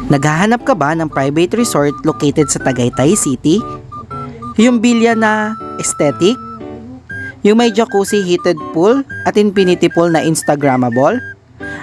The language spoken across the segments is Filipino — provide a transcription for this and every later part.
Naghahanap ka ba ng private resort located sa Tagaytay City? Yung bilya na aesthetic? Yung may jacuzzi heated pool at infinity pool na Instagrammable?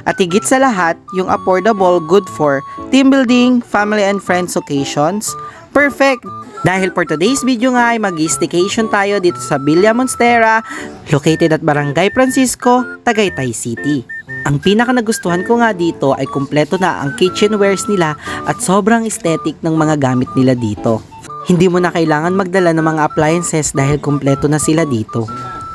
At higit sa lahat, yung affordable, good for team building, family and friends occasions? Perfect! Dahil for today's video nga ay mag-staycation tayo dito sa Villa Monstera, located at Barangay Francisco, Tagaytay City. Ang pinaka nagustuhan ko nga dito ay kumpleto na ang kitchenwares nila at sobrang aesthetic ng mga gamit nila dito. Hindi mo na kailangan magdala ng mga appliances dahil kumpleto na sila dito.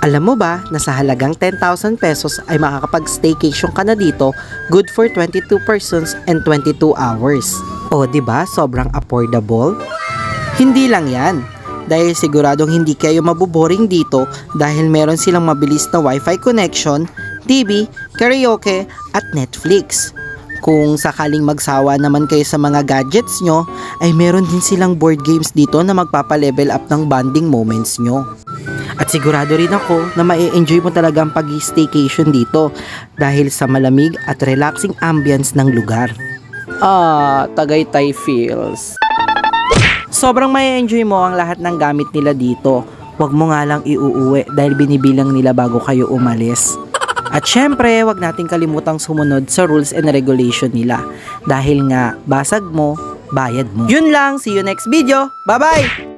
Alam mo ba na sa halagang 10,000 pesos ay makakapag-staycation ka na dito, good for 22 persons and 22 hours. O diba, sobrang affordable? Hindi lang yan, dahil siguradong hindi kayo mabuboring dito dahil meron silang mabilis na wifi connection, TV, karaoke at Netflix. Kung sakaling magsawa naman kayo sa mga gadgets nyo, ay meron din silang board games dito na magpapa-level up ng bonding moments nyo. At sigurado rin ako na ma-enjoy mo talaga ang pag-staycation dito dahil sa malamig at relaxing ambience ng lugar. Tagaytay feels. Sobrang ma-enjoy mo ang lahat ng gamit nila dito. Huwag mo nga lang iuuwi dahil binibilang nila bago kayo umalis. At syempre, huwag nating kalimutang sumunod sa rules and regulation nila. Dahil nga, basag mo, bayad mo. Yun lang, see you next video. Bye-bye!